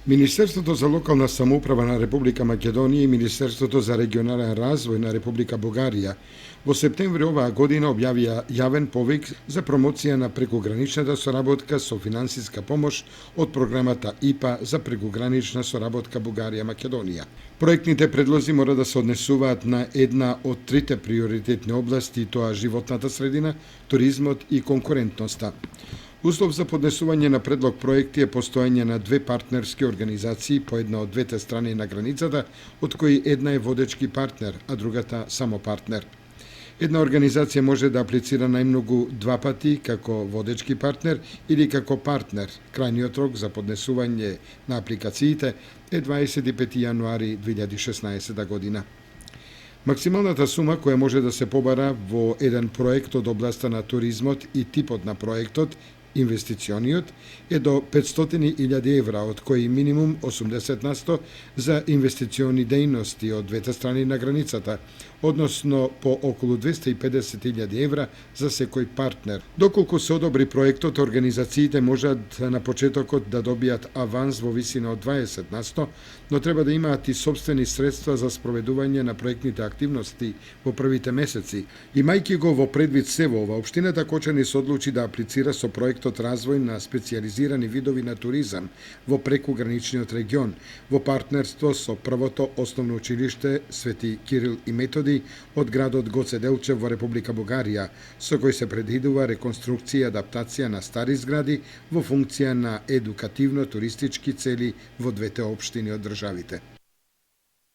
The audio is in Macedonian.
Министерството за локална самоуправа на Република Македонија и Министерството за регионален развој на Република Бугарија во септември оваа година објавија јавен повик за промоција на прекуграничната соработка со финансиска помош од програмата ИПА за прекугранична соработка Бугарија-Македонија. Проектните предлози мора да се однесуваат на една од трите приоритетни области, тоа животната средина, туризмот и конкурентноста. Услов за поднесување на предлог проекти е постоење на две партнерски организации по една од двете страни на границата, од кои една е водечки партнер, а другата само партнер. Една организација може да аплицира најмногу два пати како водечки партнер или како партнер. Крајниот рок за поднесување на апликациите е 25 јануари 2016 година. Максималната сума која може да се побара во еден проект од областа на туризмот и типот на проектот, инвестициониот, е до 500.000 евра, од кои минимум 80% за инвестициони дејности од двете страни на границата, односно по околу 250.000 евра за секој партнер. Доколку се одобри проектот, организациите можат на почетокот да добијат аванс во висина од 20%, но треба да имаат и собствени средства за спроведување на проектните активности во првите месеци. Имајќи го во предвид се ова, општината Кочани се одлучи да аплицира со проектот развој на специјализирани видови на туризам во прекуграничниот регион, во партнерство со првото основно училиште Свети Кирил и Методи од градот Гоце Делчев во Република Бугарија, со кој се предвидува реконструкција и адаптација на стари згради во функција на едукативно-туристички цели во двете општини од државите.